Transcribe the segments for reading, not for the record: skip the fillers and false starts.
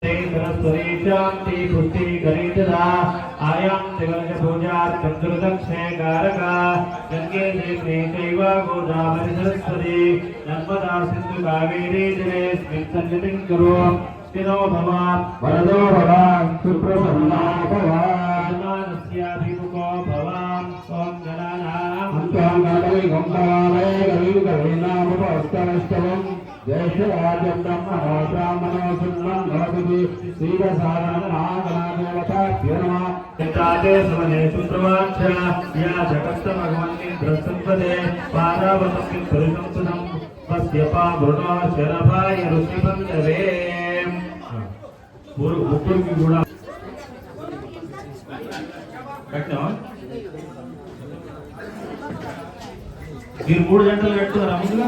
सरस्वती शांति पुष्टि गणितदा आयां शिवज पूजा चंद्रदक्षे कारका गंगे देवे चैव गोदावरी सरस्वती नर्मदा सिंधु कावेरी जलेस्मिन् सन्निधिं कुरु स्थिरो भव वरदो भव सुप्रसन्नो भव मानस्याभिमुखो भव ओम गणानां गणपति गंगावै गणपतिनामोस्तवस्तवम् जय श्री राजं ब्रह्मणो ब्राह्मणो सुन्नं भवति श्रीरसारणनागनादेवताभ्यो नमः चित्ताते समनेषु प्रवाच्च या जगत्तमगमन्निन्द्रसंपदे पारावतं पुरुषं सुदं पश्यपा वृणो शरभाय ऋषिबन्धवे ముగ్గురికి కూడా కట్టాం మీరు 3 గంటలు కట్టుకున్నారా ముందుగా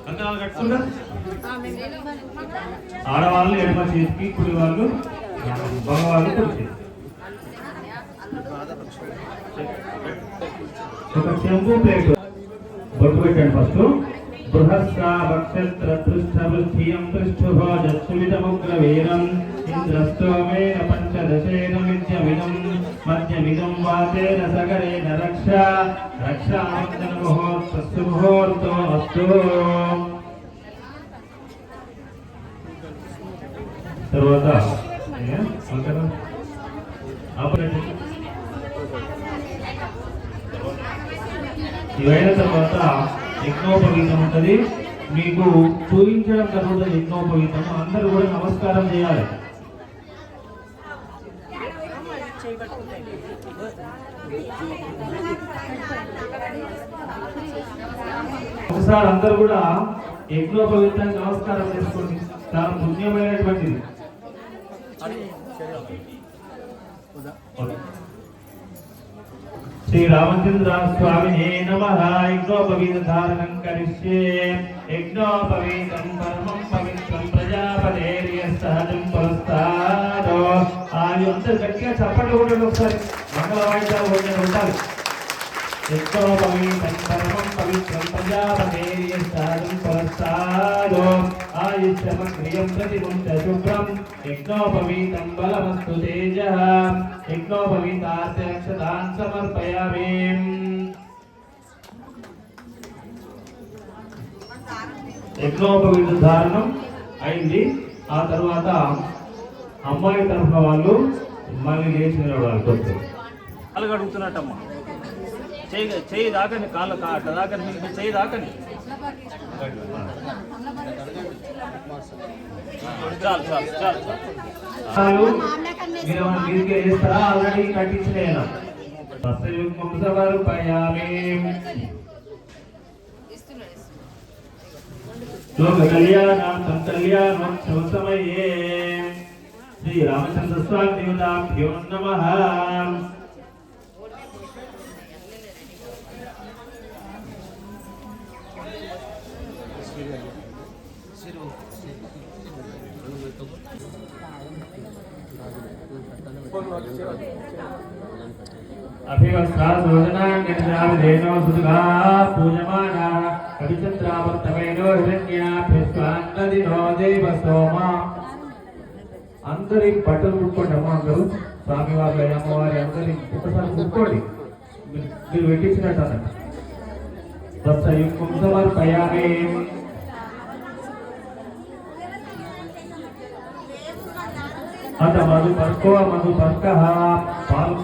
కంకణాలు కట్టుకుంటారు ఆడవాళ్ళు ఎడమ చేతికి కుడి వాళ్ళు మగవాళ్ళు కుడి చేతికి ఒక చెంబు ప్లేట్ బొట్టు పెట్టండి ఫస్ట్ బృహస్సా వక్షత్ర పృష్ఠవృద్ధియం పృష్ఠభోజస్సుమితముగ్రవీరం ఇంద్రస్తోమేన పంచదశేన విద్యమిదం మధ్యమిదం వాతేన సగరేణ రక్షా రక్షావందన ముహూర్తస్సు ముహూర్తో అస్తు తర్వాత ఇవైన తర్వాత యజ్ఞోపవీతం ఉంటుంది మీకు చూపించడం జరుగుతుంది యజ్ఞోపవీతం అందరూ కూడా నమస్కారం చేయాలి ఒకసారి అందరూ కూడా యజ్ఞోపవీతానికి నమస్కారం చేసుకోండి చాలా పుణ్యమైనటువంటిది श्री रामचंद्र स्वामिने नमः यज्ञोपवीत धारणं करिष्ये यज्ञोपवीतं परमं पवित्रं प्रजापतेर्यस्सहजं पुरस्तादो आयुंतर गट्टिगा चप्पట్లు కొట్టండి ఒకసారి మంగళ వాయిద్యాలు ఉండాలి यज्ञोपवीतं परमं पवित्रं प्रजापतेर्यस्सहजं पुरस्तादो आयुष्यमग्रियं प्रतिमुञ्च शुभ्रं यज्ञोपवीतं बलमस्तु तेजः यज्ञोपवीतार्थ रक्षतान् समर्पयामि యజ్ఞోపవీత ధారణం అయింది ఆ తర్వాత అమ్మాయి తరఫున వాళ్ళు మళ్ళీ లేచి నిలబడాలి కాళ్ళు కడుగుతున్నట్టమ్మా చేయి దాకని కాళ్ళ అట్ట దాకని మీకు చేయి దాకని చాలు చాలు చాలు చాలు మీరు మీదికి వేస్తారా ఆల్రెడీ కట్టించిన సమర్పయామి లోక కళ్యాణార్థం కళ్యాణోత్సవ సమయే శ్రీ రామచంద్ర స్వామి దేవతాభ్యో నమః अभिवस्त्रासोदनान्यत्राविधेनो सुदुघा पूजमाना कविचन्द्रावर्तमेनो हिरण्याभ्यस्वान्नदिनो देवसोमा అందరి బట్టలు కుట్టుకోండి అమ్మ అందరూ స్వామివారి అమ్మవారి అందరి ఒకసారి కుట్టుకోండి మీరు పెట్టించినట్టు అన్నట్టు వత్సయుక్తం సమర్పయామి అత మధు పర్కో మధు పర్క పాలు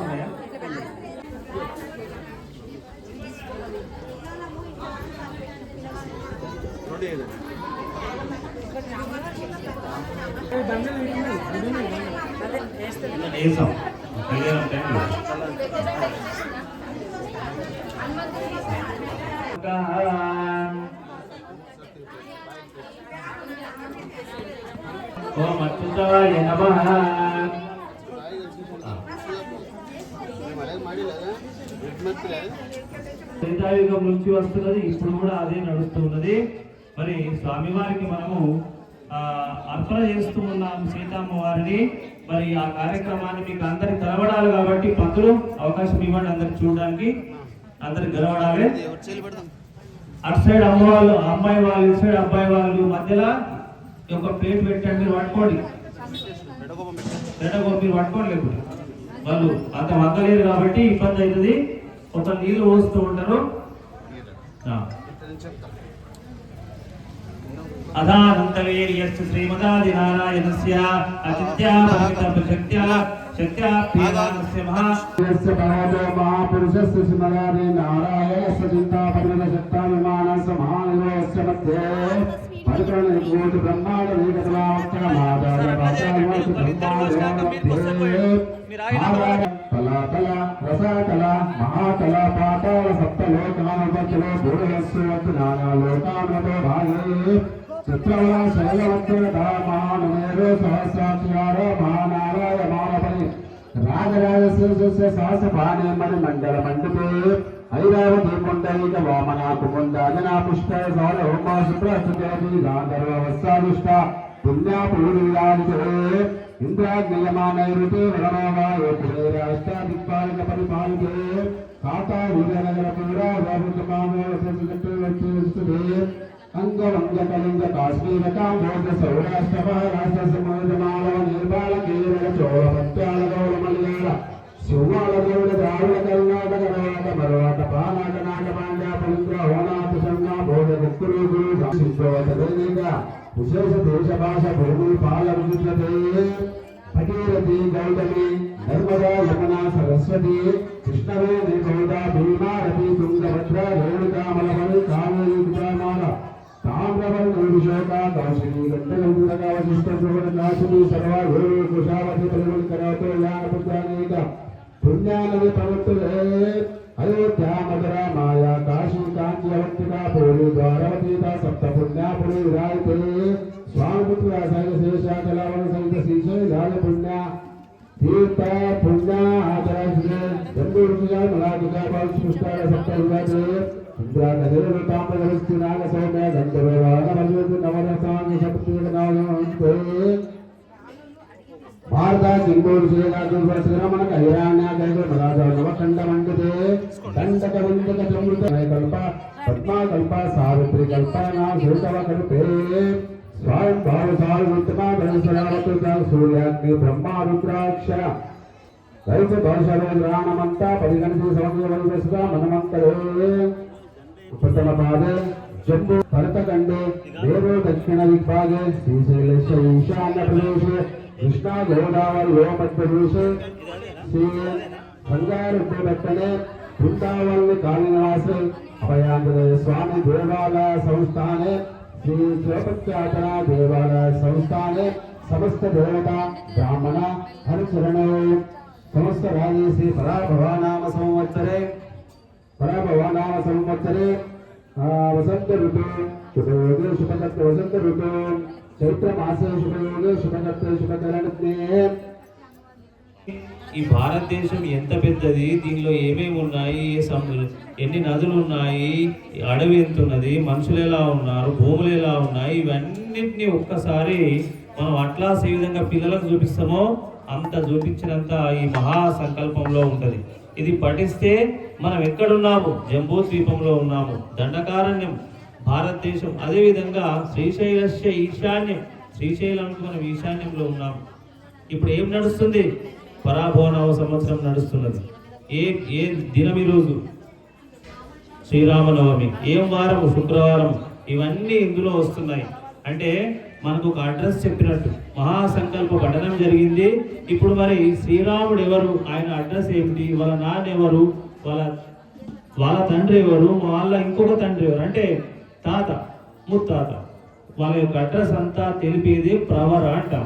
ఓం అచ్యుతాయ నమః త్రేతాయుగం నుంచి వస్తున్నది ఇప్పుడు కూడా అదే నడుస్తున్నది మరి స్వామివారికి మనము అర్పణ చేస్తూ ఉన్నాం సీతమ్మ వారిని మరి ఆ కార్యక్రమాన్ని మీకు అందరికి తెలవడాలి కాబట్టి పంతులు అవకాశం ఇవ్వండి అందరికి చూడడానికి అందరికి గెలవడాలి అటు సైడ్ అమ్మ వాళ్ళు అమ్మాయి వాళ్ళు ఇటు సైడ్ అబ్బాయి వాళ్ళు మధ్యలో ఒక ప్లేట్ పెట్టండి పట్టుకోండి మీరు పట్టుకోలేదు, వాళ్ళు అంత వంకలేరు కాబట్టి ఇబ్బంది అవుతుంది. కొంత నీళ్లు పోస్తూ ఉంటారు. అదానంతవేర్యశ్చ శ్రీమదాదినారాయణస్య అచిత్యా పరిమితశక్త్యా శక్త్యా పీడానస్య మహాపురుషస్య శ్రీమదాది నారాయణస్య చింతా పరిమితశక్తా విమానస్య మహానిరోస్య మధ్యే పరికరణ కోటి బ్రహ్మాండ ఏకతలావస్థ మాదాయ పాతాళవాసు బ్రహ్మాండ కళాకళ రసకళ మహాకళ పాతాళ సప్తలోకానుపచలో భూయస్సు నానాలోకానుతో భాగే చిత్రవణ శైలవత్ర మహానమేరో సహస్రాక్షార మహానారాయ మానపరి రాజరాజస్య సహస్రపాణే మణి మండల మండపే ఐరావతి పుండరీక వామనా కుముందాజనా పుష్ప సాల హోమా శుక్రస్తుతి గాంధర్వవస్సాదుష్ట పుణ్యాపూరిలాదితే ఇంద్రాగ్నియమానైరుతే వరణోగాయ పురేరాష్టాదిక్పాలిక పరిపాలితే కాతా వీరనగర పూరా రామృతమానోస్తుతే అంగవంగ కళింగ కాశ్మీర కాంబోజ సౌరాష్ట్ర మహారాష్ట్ర సముద్రమాలవ నిర్బాల కేరళ చోళ పత్యాల గౌడ మలయాళ శివాల గౌడ ద్రావిడ కర్ణాటక రవాట మరవాట పానాట నాట పాండ్య పవిత్ర హోనాథ సంగా బోధ గుక్కులు గురు సిద్ధవతదేనిక విశేష దేశ భాష భూమి పాల విద్యతే భగీరథి గౌతమి నర్మదా యమునా సరస్వతి కృష్ణవేణి గౌడా భీమారతి తుంగభద్ర రేణుకామలమణి కావేరి విజయమాల తామ్రవర్ణ విశోక కౌశిని గంటగంధక వశిష్ఠ నాశిని సర్వాభూ కుశావతి పరిమళకరాతో యానపుత్రానేక పుణ్యానది పవిత్రే అయోధ్య మధుర మాయా కాశీ కాంచి అవంతిక పూరి ద్వారవతీత సప్త పుణ్యాపురి విరాయితే స్వామిపుత్ర సైన శేషాచలవన సహిత శ్రీశైలాల పుణ్య తీర్థ పుణ్య ఆచరాశితే జంబూరుగా మలాదిగా బాలకృష్ణాల సప్త విరాజే ఇంద్రా నదిలో తామ్రగరిస్తు నాగ సౌమ్య గంధర్వాన మల్లికు నవరసాంగ సప్తీక నాగంతే భారత కింగోడు శ్రీనాథుడు శ్రీరమణ కళ్యాణ్య గైగ మరాజా నవఖండ మండితే దండక విందక చమృత కల్ప పద్మా కల్ప సావిత్రి కల్పనా శ్రీతవ కల్పే స్వయం భావ సార్వత్మా ధనసరావత సూర్యాగ్ని బ్రహ్మా రుద్రాక్షర రైత భాషలో గ్రాణమంతా పరిగణించి సమగ్రవల్పసుగా మనమంతరే ప్రథమ పాదే జంబూ భరతఖండే దేవో దక్షిణ దిగ్భాగే శ్రీశైలస్య ఈశాన్య ప్రదేశే కృష్ణా గోదావరి మధ్యప్రదేశే శ్రీ సంగారెడ్డి బృందావల్లి కాళీనివాసే అభయాంజనేయ స్వామి దేవాలయ సంస్థానే శ్రీ చోపత్యాచన దేవాలయ సంస్థానే సమస్త దేవత బ్రాహ్మణ హరిచరణో సమస్త రాజేశ్రీ పరాభవానామ సంవత్సరే వసంత ఋతు శుభయోగే శుభకర్త వసంత ఋతు చైత్ర మాసే శుభయోగే శుభకర్త శుభకరణే. ఈ భారతదేశం ఎంత పెద్దది, దీనిలో ఏమేమి ఉన్నాయి, ఎన్ని నదులు ఉన్నాయి, అడవి ఎంత ఉన్నది, మనుషులు ఎలా ఉన్నారు, భూములు ఎలా ఉన్నాయి, ఇవన్నిటిని ఒక్కసారి మనం అట్లాస్ ఏ విధంగా పిల్లలకు చూపిస్తామో అంత చూపించినంత ఈ మహా సంకల్పంలో ఉంటుంది. ఇది పఠిస్తే మనం ఎక్కడున్నాము, జంబూ ద్వీపంలో ఉన్నాము, దండకారణ్యం భారతదేశం. అదేవిధంగా శ్రీశైలస్య ఈశాన్యం, శ్రీశైలానికి మనం ఈశాన్యంలో ఉన్నాము. ఇప్పుడు ఏం నడుస్తుంది, పరాభవనవ సంవత్సరం నడుస్తున్నది. ఏ దినం ఈరోజు శ్రీరామనవమి, ఏం వారము శుక్రవారం. ఇవన్నీ ఇందులో వస్తున్నాయి. అంటే మనకు ఒక అడ్రస్ చెప్పినట్టు మహాసంకల్ప పఠనం జరిగింది. ఇప్పుడు మరి శ్రీరాముడు ఎవరు, ఆయన అడ్రస్ ఏమిటి, వాళ్ళ నాన్న ఎవరు, వాళ్ళ తండ్రి ఎవరు, వాళ్ళ ఇంకొక తండ్రి ఎవరు, అంటే తాత ముత్తాత, వాళ్ళ యొక్క అడ్రస్ అంతా తెలిపేది ప్రవర అంటాం.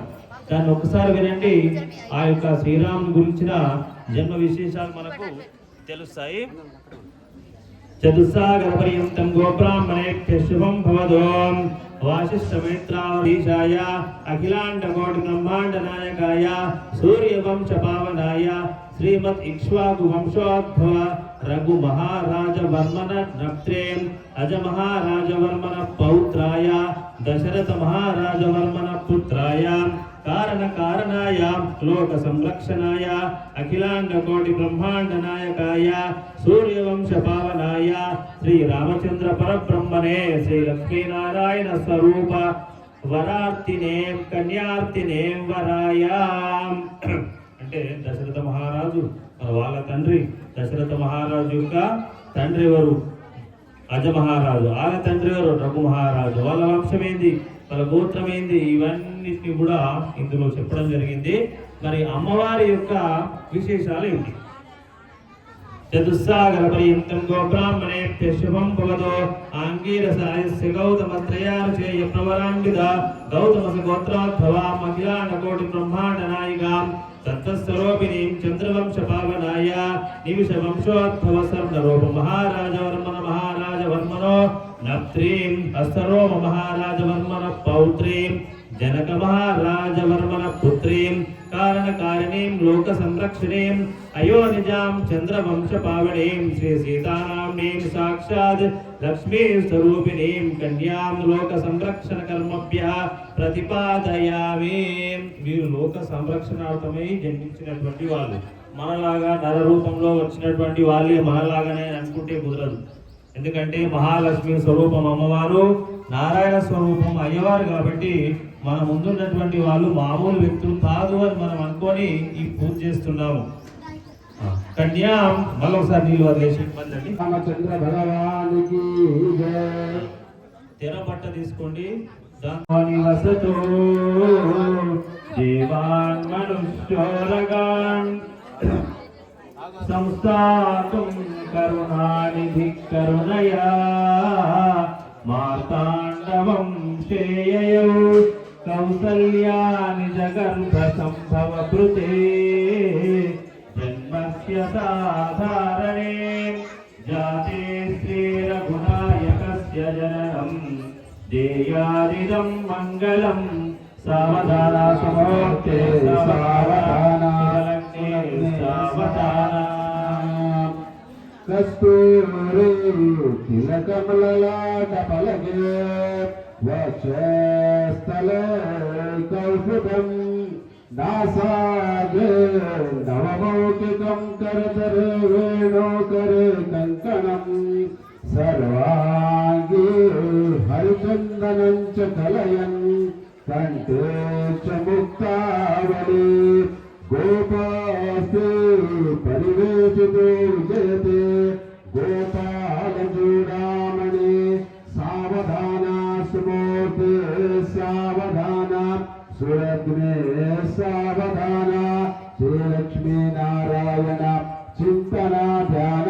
దాన్ని ఒకసారి వినండి. ఆ యొక్క శ్రీరాముని గురించిన జన్మ విశేషాలు మనకు తెలుస్తాయి. చతుస్సాగర పర్యంతం గోబ్రాహ్మణేభ్య శుభం భవదోం వాసిష్ఠమైత్రాధీశాయ అఖిలాండ కోటి బ్రహ్మాండ నాయకాయ సూర్యవంశ పావనాయ శ్రీమద్ ఇక్ష్వాకు వంశోద్భవ రఘు మహారాజ వర్మన నప్త్రే అజ మహారాజ వర్మన పౌత్రాయ దశరథ మహారాజ వర్మన పుత్రాయ కారణాయ లోక సంరక్షణాయ అఖిలాండ కోటి బ్రహ్మాండ నాయకాయ సూర్యవంశ పావనాయ శ్రీ రామచంద్ర పరబ్రహ్మణే శ్రీ లక్ష్మీనారాయణ స్వరూప వరార్తినేం కన్యార్తినేం వరాయాం. అంటే దశరథ మహారాజు వాళ్ళ తండ్రి, దశరథ మహారాజు యొక్క తండ్రి ఎవరు? అజ మహారాజు. వాళ్ళ తండ్రి ఎవరు? రఘు మహారాజు. వాళ్ళ వంశం ఏంది, వాళ్ళ గోత్రం ఏంది, ఇవన్నిటిని కూడా ఇందులో చెప్పడం జరిగింది. మరి అమ్మవారి యొక్క విశేషాలు ఏంటి? చతుస్సాగర పర్యంతం గోబ్రాహ్మణేభ్యః శుభం భవతో ఆంగీరసాయస్య గౌతమత్రయార్చేయ ప్రవరాన్విత గౌతమస గోత్రోద్భవాం అఖిలాండ కోటి బ్రహ్మాండ నాయికాం తత్తస్వరూపిణీం చంద్రవంశ పావనాయ నిమిష వంశోద్భవ స్వర్ణరూప మహారాజవర్మనో నప్త్రీం హస్తరోమ మహారాజవర్మన పౌత్రీం జనక మహారాజవర్మన పుత్రీం కారణకారిణీం లోక సంరక్షణీం అయోనిజాం చంద్రవంశ పావనీం శ్రీ సీతానామ్నీం సాక్షాత్ లక్ష్మీ స్వరూపిణీం కన్యాం లోక సంరక్షణ కర్మభ్యః ప్రతిపాదయామి. వీరు లోక సంరక్షణార్థమై జన్మించినటువంటి వాళ్ళు. మనలాగా నర రూపంలో వచ్చినటువంటి వాళ్ళే మనలాగానే అనుకుంటే కుదరదు. ఎందుకంటే మహాలక్ష్మి స్వరూపం అమ్మవారు, నారాయణ స్వరూపం అయ్యవారు. కాబట్టి మన ముందున్నటువంటి వాళ్ళు మామూలు వ్యక్తులు కాదు అని మనం అనుకొని ఈ పూజ చేస్తున్నాము. కన్యా మళ్ళొకసారి నీళ్ళు వదిలేసి ఇబ్బంది. రామచంద్ర భగవానికి తెర పట్ట తీసుకోండి. దాని వసతో దేవాన్ మనుష్యోరగాన్ సంస్థాతుం కరుణానిధి కరుణయా మార్తాండవం శ్రేయయౌ కౌసల్యా నిజ గర్భ సంభవ కృతే జన్మస్య సాధారణే జాతే శ్రీ రఘునాయకస్య జననం దేయాదిదం మంగళం సావధాన సమోక్తే సావధాన కస్తూరి తిలకమలలాట పలకే వక్షస్థలే కౌస్తుభం నాసాగే నవమౌఖికం కరతరే వేణోకరే కంకణం సర్వాంగే హరిచందనం చ కలయన్ కంఠే చ ముక్తావళి గోపాస్తే పరివేశితో విజయతే గోపాల చూడామణి సావధాన సుమూర్తే సావధాన సురగ్నే సావధాన శ్రీలక్ష్మీ నారాయణ చింతన ధ్యాన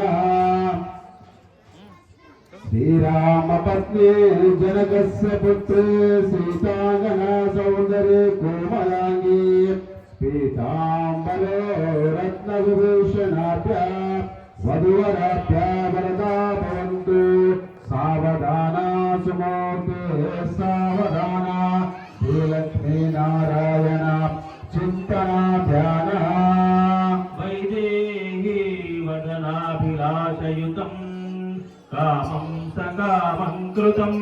శ్రీరామ పత్ని జనకస్య పుత్రే సీతాంగన సౌందర్య కోమలాంగి పీతాంబరో రత్న విభూషణాభ్య వధువరాభ్య వరదా భవంతు సావధాన సుమూర్తే సావధాన శ్రీలక్ష్మీ నారాయణ చింతన ధ్యాన వైదేహీ వదనాభిలాషయుతం కామం సకామం కృతం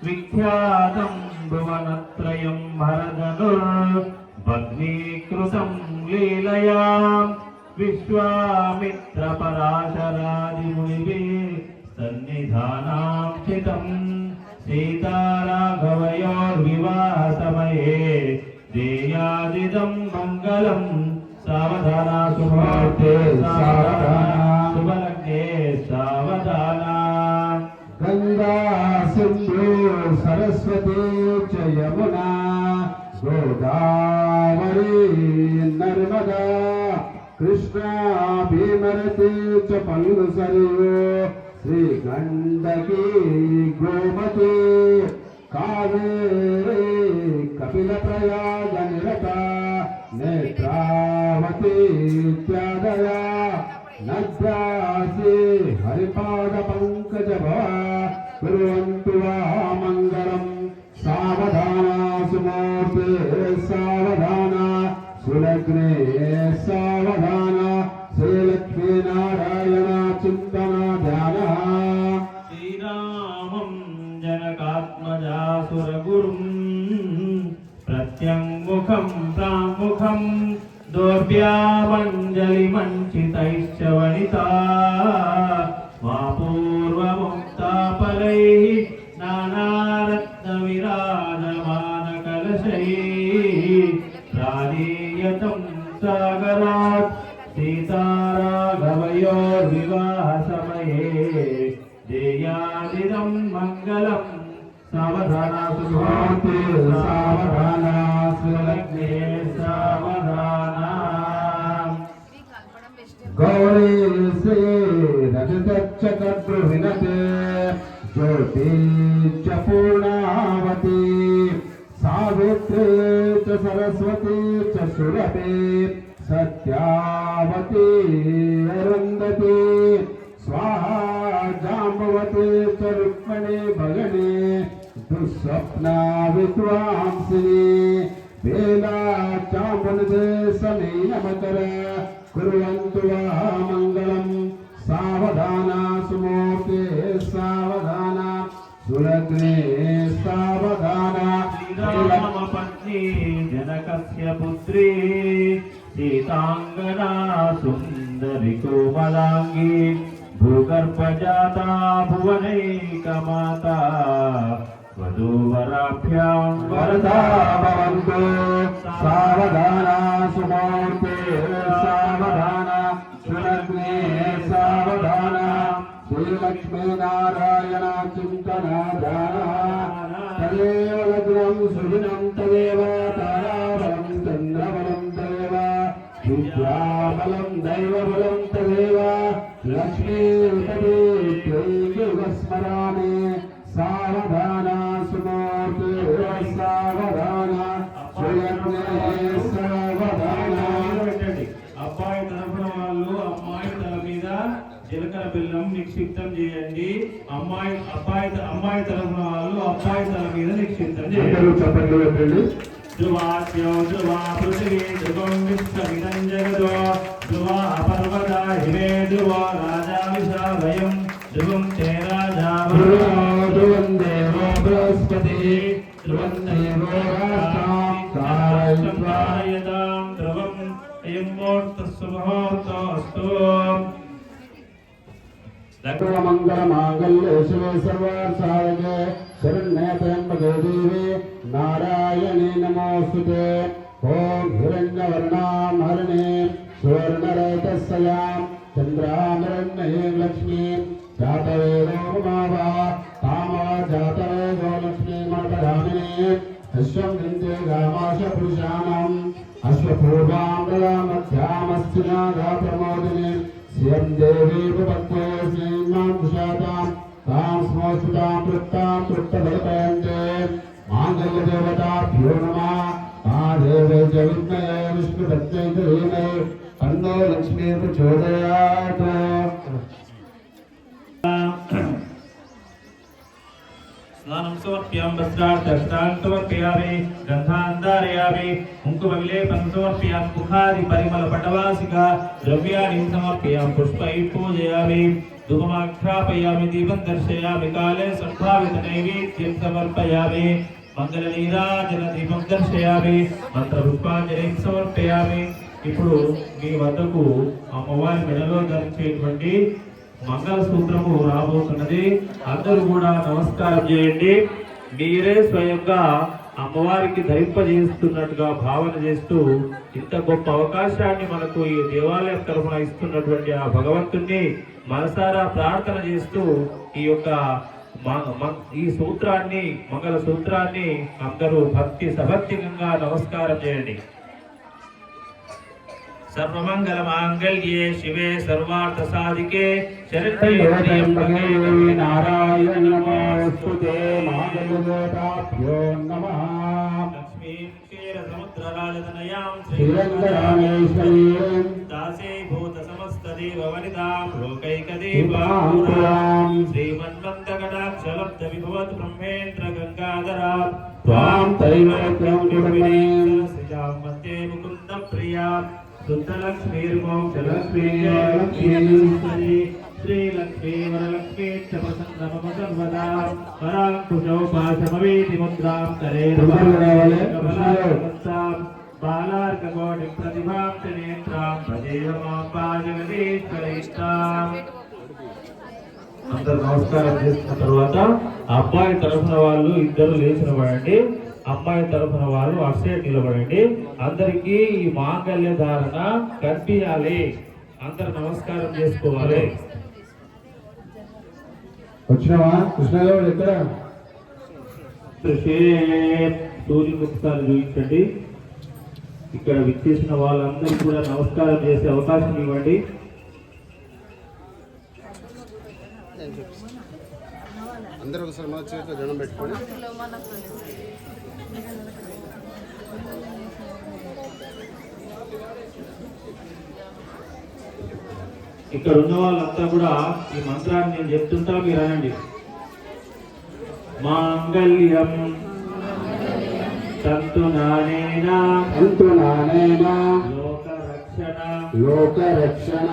విఖ్యాతం భువనత్రయం భరధనుర్ భగ్నీకృతం లీలయా విశ్వామిత్ర పరాశరాది మునివే సన్నిధానాం చితం సీతారాఘవయోర్వివాహ సమయే దేయాదిదం మంగళం సావధాన సుమూర్తే సావధాన శుభలగ్నే సావధాన. గంగా సింధు సరస్వతి చ యమునా గోదావరి నర్మదా కృష్ణా భీమరతి చ పల్లు సరియో శ్రీ గండకీ గోమతి కావేరీ కపిల ప్రయాగ నిరత నేత్రావతి ఇత్యాదయా నద్యాసి హరిపాద పంకజ కుర్వంతు వా మంగళం సావధాన సుమూర్తే సావధాన సులగ్నే సావధాన శ్రీలక్ష్మీ నారాయణ చింతన ధ్యాన. శ్రీరామం జనకాత్మజాసురగురుం ప్రత్యంగుఖం ప్రాముఖం దోర్భ్యామంజలిమంచితైశ్చ వనితా మా పూర్వముక్తాపరైః నానారత్న విరాజమాన శుభం మంగళం సావధాన సుమూర్తే సావధాన సులగ్నే సావధాన గౌరీ శ్రీ రజతచ్చకద్రువినతే జ్యోతి చ పూర్ణావతి సావిత్రీ చ సరస్వతి చ సురభి సత్యావతి అరుంధతి స్వాహా జాంబవతి చ రుక్మిణి భగని దుస్వప్నా విద్వాంసిని వేలా చామునిదే సమీనమకర కుర్వంతు వా మంగళం సావధాన సుమూర్తే సావధాన సులగ్నే సావధాన శ్రీరామ పత్ని జనకస్య పుత్రీ సీతాంగనా సుందరి కోమలాంగి భూగర్భజాతా భువనైకమాత వధూవరాభ్యాం వరదా భవంతు సావధాన సుమూర్తే సావధాన సులగ్నే సావధాన శ్రీలక్ష్మీ నారాయణ చింతన తదేవ లగ్నం సుదినం తదేవ తారాబలం చంద్రబలం తదేవ విద్యాబలం దైవబలం తదేవ లక్ష్మీయుగస్మరామి సావధాన సుమూర్తే సావధాన సులగ్నే సావధాన. అబ్బాయి తరఫున వాళ్ళు అమ్మాయి తల మీద జీలకర్ర బెల్లం నిక్షిప్తం చేయండి. అమ్మాయి తరఫున వాళ్ళు అబ్బాయి తల మీద నిక్షిప్తం చేయండి. చెప్పండి పెట్టండి. ధ్రువాస్యో ధ్రువా పృథివీ ధ్రువం విశ్వమిదం జగదో ధ్రువా అపర్వత హిమే ధ్రువో రాజా విశావయం ధ్రువం తే రాజా ధ్రువం దేవో బృహస్పతి ధ్రువం దేవో రాష్ట్రం తారయతాం ధ్రువం అయం ముహూర్తస్సు ముహూర్తోస్తు. మంగళమాంగళ్యే శివే సర్వార్థసాధకే శరణ్యే త్ర్యంబకే దేవి నారాయణీ నమోస్తుతే. ఓం హిరణ్యవర్ణాం హరిణీం సువర్ణరహితస్యాం చంద్రామరణ్యీం లక్ష్మీం జాతవేదో ఉమావా తామా జాతవేదో లక్ష్మీమపదామినీం అశ్వం విందే గామాశ పురుషాణం అశ్వపూర్వాం దదామధ్యామస్తినాగా ప్రమోదిని శ్రియం దేవీ ప్రపత్తే శ్రీమాం దుషాతాం తాం స్మోస్తుతాం తృప్తాం తృప్తఫలపయంతే. మాంగళ్యదేవతాభ్యో నమః. మహాదేవే చ విద్మహే విష్ణుపత్న్యై చ ధీమహి తన్నో లక్ష్మీ ప్రచోదయాత్. స్నానం సమర్ప్యామి వస్త్రార్థం సమర్పయామి గంధాన్ ధారయామి కుంకుమవిలేపనం సమర్పయామి ముఖాది పరిమళ పటవాసిక ద్రవ్యాన్ని సమర్పయామి పుష్పై పూజయామి ధూపమాఘ్రాపయామి దీపం దర్శయామి కాలే సంభావిత నైవేద్యం సమర్పయామి మంగళ నీరాజన దీపం దర్శయామి మంత్ర పుష్పాంజలి సమర్పయామి. ఇప్పుడు మీ వద్దకు అమ్మవారి మెడలో ధరించేటువంటి మంగళసూత్రము రాబోతున్నది. అందరూ కూడా నమస్కారం చేయండి. మీరే స్వయంగా అమ్మవారికి ధరింపజేస్తున్నట్టుగా భావన చేస్తూ ఇంత గొప్ప అవకాశాన్ని మనకు ఈ దేవాలయం తరఫున ఇస్తున్నటువంటి ఆ భగవంతుణ్ణి మనసారా ప్రార్థన చేస్తూ ఈ యొక్క ఈ సూత్రాన్ని మంగళ సూత్రాన్ని అందరూ భక్తి సభక్తికంగా నమస్కారం చేయండి. सर्वमंगल मांगल्ये शिवे सर्वार्थ साधिके शरण्ये नारायण नमोस्तुते. मांगल्यदेवताभ्यो नमः. लक्ष्मी क्षीर समुद्र राजतनयां श्रीरङ्गरामेश्वरीं दासे भूत समस्त देव वनितां लोकैकदीपां श्रीमन्वन्तकटाक्ष लब्ध विभवत् ब्रह्मेन्द्र गंगाधरा त्वां त्रैलोक्यं विभुमीं श्रीजां मध्ये मुकुन्द प्रिया शुद्धलक्ष्मीर्मोक्षलक्ष्मी श्रीलक्ष्मी वरलक्ष्मी च प्रसन्नमम सर्वदा पराङ्कुशोपाशमवीति मुद्रां करे बालार्ककोटिं प्रतिभां च नेत्रां भजेयमाम्बा जगदीश्वरीष्टाम्. అందరూ నమస్కారం చేసిన తర్వాత అబ్బాయి తరఫున వాళ్ళు ఇద్దరు లేచి నిలబడండి. అమ్మాయి తరఫున వాళ్ళు అక్షయ నిలబడండి. అందరికీ ఈ మాంగళ్య ధారణ కట్టియాలి. అందరు నమస్కారం చేసుకోవాలి. వచ్చినావా కృష్ణదేవుడు ఎక్కడ? సూర్యుని ఒకసారి చూపించండి. ఇక్కడ విచ్చేసిన వాళ్ళందరూ కూడా నమస్కారం చేసే అవకాశం ఇవ్వండి. అందరూ ఒకసారి మన చేతిలో దండం పెట్టుకొని ఇక్కడ ఉన్న వాళ్ళంతా కూడా ఈ మంత్రాన్ని నేను చెప్తుంటా, మీరు అనండి. మాంగళ్యం తంతు నానేనా లోక రక్షణ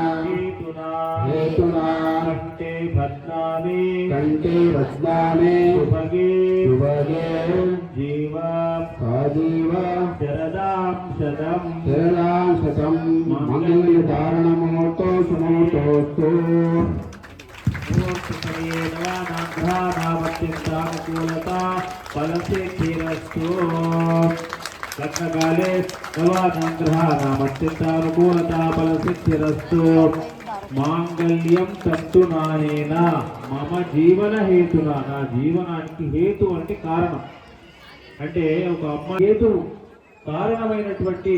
హేతునా కంటే భద్నామి శుభగే జీవ శరదాం శతం మంగళ ధారణముతో సుమోతోస్తు ఫలసిద్ధిరస్తు. లగ్నకాలే నవానాగ్రహానామత్యంతానుకూలత ఫలసిద్ధిరస్తు. మాంగళ్యం తంతు నానేన మమ జీవన హేతున, నా జీవనానికి హేతు అంటే కారణం, అంటే ఒక అమ్మ హేతు కారణమైనటువంటి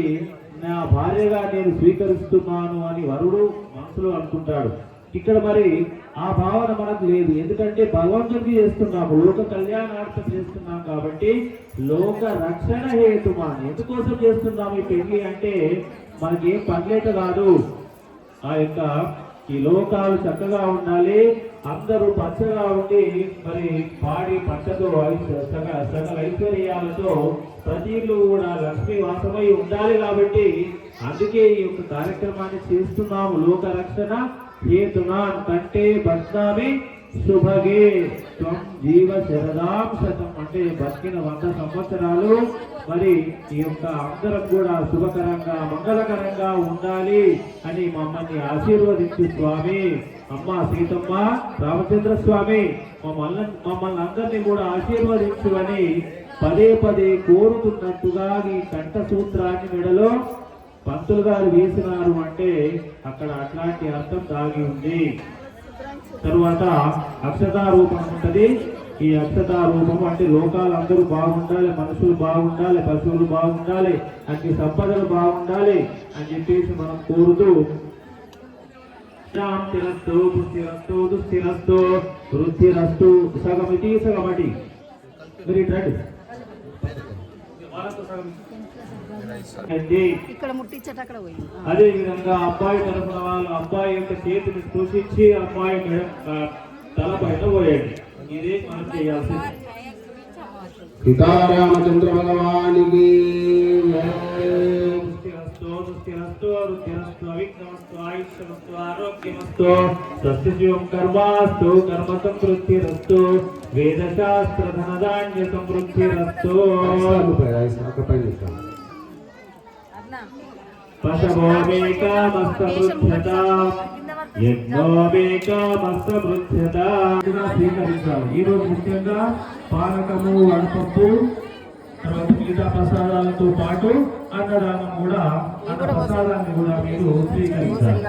నా భార్యగా నేను స్వీకరిస్తున్నాను అని వరుడు మనసులో అనుకుంటాడు. ఇక్కడ మరి ఆ భావన మనకు లేదు, ఎందుకంటే భగవంతుడికి చేస్తున్నాము, లోక కళ్యాణార్థం చేస్తున్నాం కాబట్టి లోక రక్షణ హేతుమా. ఎందుకోసం చేస్తున్నాము ఈ పెళ్లి అంటే మనకి ఏం పనిలేక కాదు, ఆ యొక్క ఈ లోకాలు చక్కగా ఉండాలి, అందరూ పచ్చగా ఉండి మరి పాడి పంటతో సకల ఐశ్వర్యాలతో ప్రతి ఇల్లు కూడా లక్ష్మీ వాసమై ఉండాలి. కాబట్టి అందుకే ఈ యొక్క కార్యక్రమాన్ని చేస్తున్నాము. లోక రక్షణ హేతునా కంటే బద్నామి శుభగే త్వం జీవ శరదాం శతం, అంటే బతికిన 100 సంవత్సరాలు మరి ఈ యొక్క అందరం కూడా శుభకరంగా మంగళకరంగా ఉండాలి అని మమ్మల్ని ఆశీర్వదించు స్వామి. అమ్మ సీతమ్మ రామచంద్ర స్వామి మమ్మల్ని అందరినీ కూడా ఆశీర్వదించు అని పదే పదే కోరుతున్నట్టుగా ఈ కంఠ సూత్రాన్ని మెడలో పంతులు గారు వేసినారు అంటే అక్కడ అట్లాంటి అర్థం దాగి ఉంది. తరువాత అక్షతా రూపం ఉంటది. ఈ అక్షతా రూపం అంటే లోకాలు అందరూ బాగుండాలి, మనుషులు బాగుండాలి, పశువులు బాగుండాలి, అన్ని సంపదలు బాగుండాలి అని చెప్పేసి మనం కోరుతూ శాంతిరస్తు పుష్టిరస్తు దుస్థిరస్తు వృద్ధిరస్తు సగమిటి సగమటి మీరు రండి. అదే విధంగా అబ్బాయి తరఫున వాళ్ళు అబ్బాయి యొక్క చేతిని స్పృశించి అబ్బాయి తల పైన పోయండి. ఇదే మనం చేయాల్సింది. సీతారామచంద్ర భగవానికి కర్మాస్తు కర్మ సంవృద్ధిరస్తు వేదశాస్త్ర ధనధాన్య సంవృద్ధిరస్తు. స్వీకరించాలి. ఈరోజు ముఖ్యంగా పానకము, వడపప్పు, తర్వాత మిగతా ప్రసాదాలతో పాటు అన్నదానం కూడా, అన్న ప్రసాదాన్ని కూడా మీరు స్వీకరించాలి.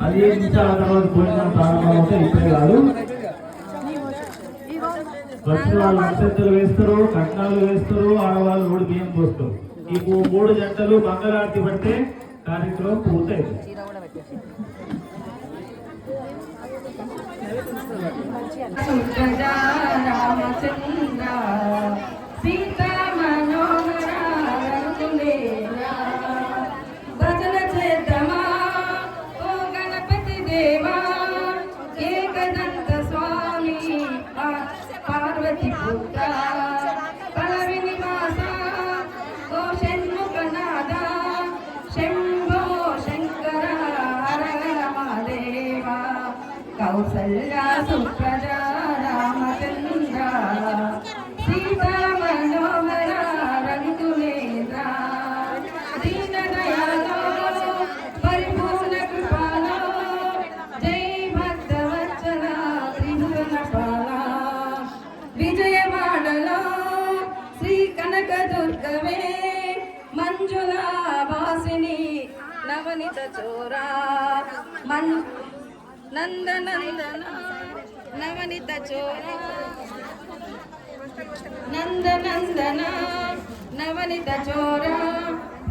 అది నిమిషాల తర్వాత భోజనం ప్రారంభమవుతే ఇప్పుడే కాదు. వచ్చిన వాళ్ళు అక్షంతలు వేస్తారు, కట్నాలు వేస్తారు, ఆడవాళ్ళు కూడా బియ్యం పోస్తారు. ఈ 3 జంటలు మంగళారతి పడితే కార్యక్రమం పూర్తయింది. భజన చేద్దామా ఓ గణపతి దేవా, ఏకదంత స్వామి పార్వతి పుత్ర పలవి నివాస ఓ షణ్ముఖనాథ శంభో శంకర హర మహాదేవ, కౌసల్యా సుప్రజా రామచంద్ర సీతా మనోహర రఘునేంద్ర దీన దయాలో పరిపూర్ణ కృపాలో జై భక్తవత్సల త్రిభువన పాల విజయవాడలో శ్రీ కనక దుర్గవే మంజులా వాసిని నవనిత చోరా నందనందన నవనిత చోర నందనందన నవనిత చోర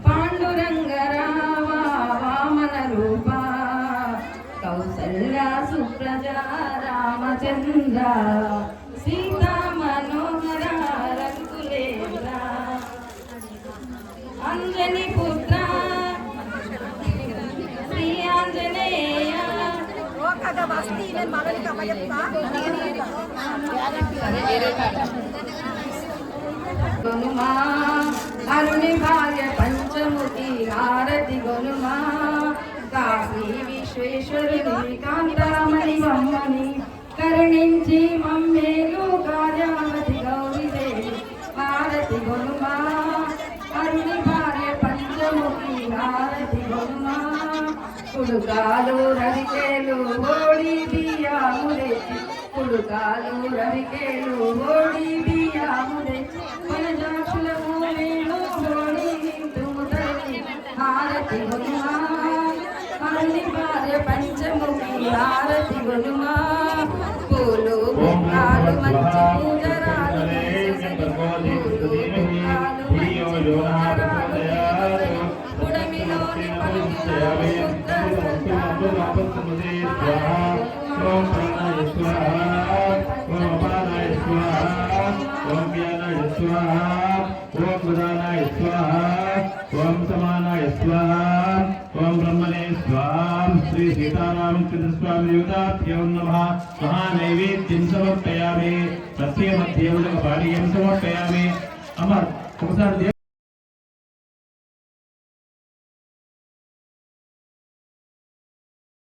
పాండురంగ రామ వామన రూప కౌసల్య సుప్రజా రామచంద్ర సీతా మనోహర రఘుకులేంద్ర అంజని పుత్ర శ్రీ ఆంజనేయ గొనుమా అరుణి భార్య పంచముఖి హారతి గొనుమా కాశీ విశ్వేశ్వరుని కాంతామణి బొమ్మని కరుణించి మమ్మేలు కార్యావతి గౌరీదేవి హారతి గొనుమా అరుణి భార్య పంచముఖి హారతి గొనుమా కుడుకాలు రవికేలు ఓడి బియ్యామురే కుడుకాలు రవికేలు ఓడి బియ్యామురే పనజాక్షుల మూలేలు ఓడి తుముతని హారతి గొనుమా అరుణి భార్య పంచముఖి హారతి గొనుమా పూలు పుష్పాలు మంచి పూజరాలు పుడమిలోని ఓం ప్రాణాయ స్వాహ ఓం అపానాయ స్వాహ ఓం వ్యానాయ స్వాహ ఓం ఉదానాయ స్వాహ ఓం సమానాయ స్వాహ ఓం బ్రహ్మణే స్వాహ శ్రీ సీతారామచంద్ర స్వామి యుగాభ్యో నమః మహానైవేద్యం సమర్పయామి సత్యమధ్యేవులకు పానీయం సమర్పయామి అమర్ ఒకసారి